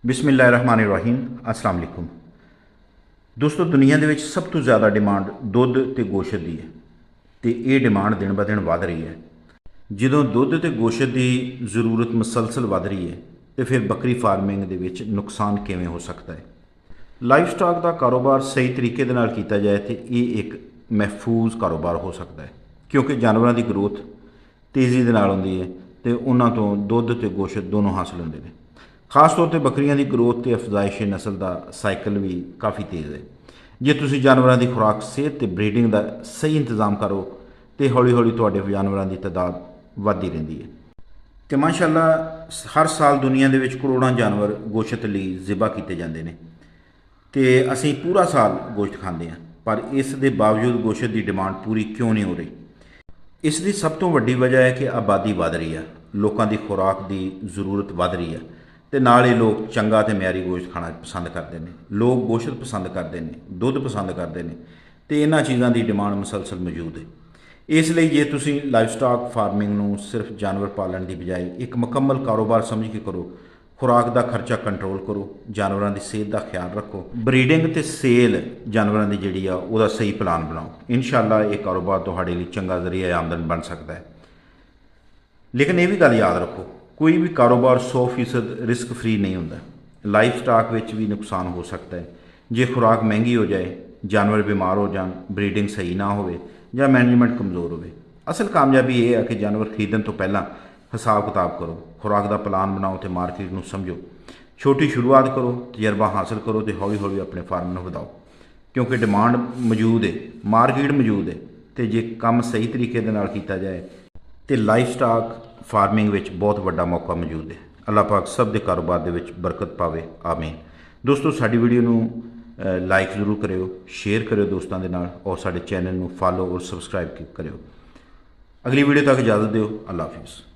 ਬਿਸਮਿਲ੍ਲਾਹਿਰਰਹਿਮਾनिर्रहीम अस्सलाम वालेकुम। ਦੋਸਤੋ ਦੁਨੀਆ ਦੇ ਵਿੱਚ ਸਭ ਤੋਂ ਜ਼ਿਆਦਾ ਡਿਮਾਂਡ ਦੁੱਧ ਤੇ ਗੋਸ਼ਤ ਦੀ ਹੈ ਤੇ ਇਹ ਡਿਮਾਂਡ ਦਿਨ ਬ ਦਿਨ ਵਧ ਰਹੀ ਹੈ। ਜਦੋਂ ਦੁੱਧ ਤੇ ਗੋਸ਼ਤ ਦੀ ਜ਼ਰੂਰਤ ਮੁਸਲਸਲ ਵਧ ਰਹੀ ਹੈ ਤੇ ਫਿਰ ਬੱਕਰੀ ਫਾਰਮਿੰਗ ਦੇ ਵਿੱਚ ਨੁਕਸਾਨ ਕਿਵੇਂ ਹੋ ਸਕਦਾ ਹੈ। ਲਾਈਵ ਸਟਾਕ ਦਾ ਕਾਰੋਬਾਰ ਸਹੀ ਤਰੀਕੇ ਦੇ ਨਾਲ ਕੀਤਾ ਜਾਏ ਤੇ ਇਹ ਇੱਕ ਮਹਿਫੂਜ਼ ਕਾਰੋਬਾਰ ਹੋ ਸਕਦਾ ਹੈ, ਕਿਉਂਕਿ ਜਾਨਵਰਾਂ ਦੀ ਗਰੋਥ ਤੇਜ਼ੀ ਦੇ ਨਾਲ ਹੁੰਦੀ ਹੈ ਤੇ ਉਹਨਾਂ ਤੋਂ ਦੁੱਧ ਤੇ ਗੋਸ਼ਤ ਦੋਨੋਂ ਹਾਸਲ ਹੁੰਦੇ ਨੇ। ਖਾਸ ਤੌਰ ਤੇ ਬੱਕਰੀਆਂ ਦੀ ਗਰੋਥ ਤੇ ਅਫਜ਼ਾਇਸ਼ ਨਸਲ ਦਾ ਸਾਈਕਲ ਵੀ ਕਾਫੀ ਤੇਜ਼ ਹੈ। ਜੇ ਤੁਸੀਂ ਜਾਨਵਰਾਂ ਦੀ ਖੁਰਾਕ, ਸਿਹਤ ਤੇ ਬਰੀਡਿੰਗ ਦਾ ਸਹੀ ਇੰਤਜ਼ਾਮ ਕਰੋ ਤੇ ਹੌਲੀ ਹੌਲੀ ਤੁਹਾਡੇ ਜਾਨਵਰਾਂ ਦੀ ਤਾਦਾਦ ਵੱਧਦੀ ਰਹਿੰਦੀ ਹੈ। ਤੇ ਮਾਸ਼ਾਅੱਲਾ ਹਰ ਸਾਲ ਦੁਨੀਆ ਦੇ ਵਿੱਚ ਕਰੋੜਾਂ ਜਾਨਵਰ ਗੋਸ਼ਤ ਲਈ ਜ਼ਿਬਾ ਕੀਤੇ ਜਾਂਦੇ ਨੇ ਤੇ ਅਸੀਂ ਪੂਰਾ ਸਾਲ ਗੋਸ਼ਤ ਖਾਂਦੇ ਹਾਂ, ਪਰ ਇਸ ਦੇ ਬਾਵਜੂਦ ਗੋਸ਼ਤ ਦੀ ਡਿਮਾਂਡ ਪੂਰੀ ਕਿਉਂ ਨਹੀਂ ਹੋ ਰਹੀ। ਇਸ ਦੀ ਸਭ ਤੋਂ ਵੱਡੀ ਵਜ੍ਹਾ ਹੈ ਕਿ ਆਬਾਦੀ ਵੱਧ ਰਹੀ ਹੈ, ਲੋਕਾਂ ਦੀ ਖੁਰਾਕ ਦੀ ਜ਼ਰੂਰਤ ਵੱਧ ਰਹੀ ਹੈ ਤੇ ਨਾਲ ਹੀ ਲੋਕ ਚੰਗਾ ਤੇ ਮਿਆਰੀ ਗੋਸ਼ਤ ਖਾਣਾ ਪਸੰਦ ਕਰਦੇ ਨੇ। ਲੋਕ ਗੋਸ਼ਤ ਪਸੰਦ ਕਰਦੇ ਨੇ, ਦੁੱਧ ਪਸੰਦ ਕਰਦੇ ਨੇ ਤੇ ਇਹਨਾਂ ਚੀਜ਼ਾਂ ਦੀ ਡਿਮਾਂਡ ਮੁਸਲਸਲ ਮੌਜੂਦ ਹੈ। ਇਸ ਲਈ ਜੇ ਤੁਸੀਂ ਲਾਈਵ ਸਟਾਕ ਫਾਰਮਿੰਗ ਨੂੰ ਸਿਰਫ ਜਾਨਵਰ ਪਾਲਣ ਦੀ ਬਜਾਏ ਇੱਕ ਮੁਕੰਮਲ ਕਾਰੋਬਾਰ ਸਮਝ ਕੇ ਕਰੋ, ਖੁਰਾਕ ਦਾ ਖਰਚਾ ਕੰਟਰੋਲ ਕਰੋ, ਜਾਨਵਰਾਂ ਦੀ ਸਿਹਤ ਦਾ ਖਿਆਲ ਰੱਖੋ, ਬਰੀਡਿੰਗ ਤੇ ਸੇਲ ਜਾਨਵਰਾਂ ਦੀ ਜਿਹੜੀ ਆ ਉਹਦਾ ਸਹੀ ਪਲਾਨ ਬਣਾਓ, ਇਨਸ਼ਾਅੱਲਾ ਇਹ ਕਾਰੋਬਾਰ ਤੁਹਾਡੇ ਲਈ ਚੰਗਾ ਜ਼ਰੀਆ ਆਮਦਨ ਬਣ ਸਕਦਾ ਹੈ। ਲੇਕਿਨ ਇਹ ਵੀ ਗੱਲ ਯਾਦ ਰੱਖੋ, ਕੋਈ ਵੀ ਕਾਰੋਬਾਰ 100% ਰਿਸਕ ਫਰੀ ਨਹੀਂ ਹੁੰਦਾ। ਲਾਈਫ ਸਟਾਕ ਵਿੱਚ ਵੀ ਨੁਕਸਾਨ ਹੋ ਸਕਦਾ ਹੈ। ਜੇ ਖੁਰਾਕ ਮਹਿੰਗੀ ਹੋ ਜਾਏ, ਜਾਨਵਰ ਬਿਮਾਰ ਹੋ ਜਾਣ, ਬਰੀਡਿੰਗ ਸਹੀ ਨਾ ਹੋਵੇ ਜਾਂ ਮੈਨੇਜਮੈਂਟ ਕਮਜ਼ੋਰ ਹੋਵੇ। ਅਸਲ ਕਾਮਯਾਬੀ ਇਹ ਹੈ ਕਿ ਜਾਨਵਰ ਖਰੀਦਣ ਤੋਂ ਪਹਿਲਾਂ ਹਿਸਾਬ ਕਿਤਾਬ ਕਰੋ, ਖੁਰਾਕ ਦਾ ਪਲਾਨ ਬਣਾਓ ਤੇ ਮਾਰਕੀਟ ਨੂੰ ਸਮਝੋ। ਛੋਟੀ ਸ਼ੁਰੂਆਤ ਕਰੋ, ਤਜਰਬਾ ਹਾਸਲ ਕਰੋ ਤੇ ਹੌਲੀ ਹੌਲੀ ਆਪਣੇ ਫਾਰਮ ਨੂੰ ਵਧਾਓ, ਕਿਉਂਕਿ ਡਿਮਾਂਡ ਮੌਜੂਦ ਹੈ, ਮਾਰਕੀਟ ਮੌਜੂਦ ਹੈ ਤੇ ਜੇ ਕੰਮ ਸਹੀ ਤਰੀਕੇ ਦੇ ਨਾਲ ਕੀਤਾ ਜਾਏ ਤੇ ਲਾਈਫ ਸਟਾਕ ਫਾਰਮਿੰਗ ਵਿੱਚ ਬਹੁਤ ਵੱਡਾ ਮੌਕਾ ਮੌਜੂਦ ਹੈ। ਅੱਲਾਹ ਪਾਕ ਸਭ ਦੇ ਕਾਰੋਬਾਰ ਦੇ ਵਿੱਚ ਬਰਕਤ ਪਾਵੇ, ਆਮੀਨ। ਦੋਸਤੋ ਸਾਡੀ ਵੀਡੀਓ ਨੂੰ ਲਾਈਕ ਜ਼ਰੂਰ ਕਰਿਓ, ਸ਼ੇਅਰ ਕਰਿਓ ਦੋਸਤਾਂ ਦੇ ਨਾਲ ਔਰ ਸਾਡੇ ਚੈਨਲ ਨੂੰ ਫਾਲੋ ਔਰ ਸਬਸਕ੍ਰਾਈਬ ਕਰਿਓ। ਅਗਲੀ ਵੀਡੀਓ ਤੱਕ ਇਜਾਜ਼ਤ ਦਿਓ। ਅੱਲਾਹ ਹਾਫਿਜ਼।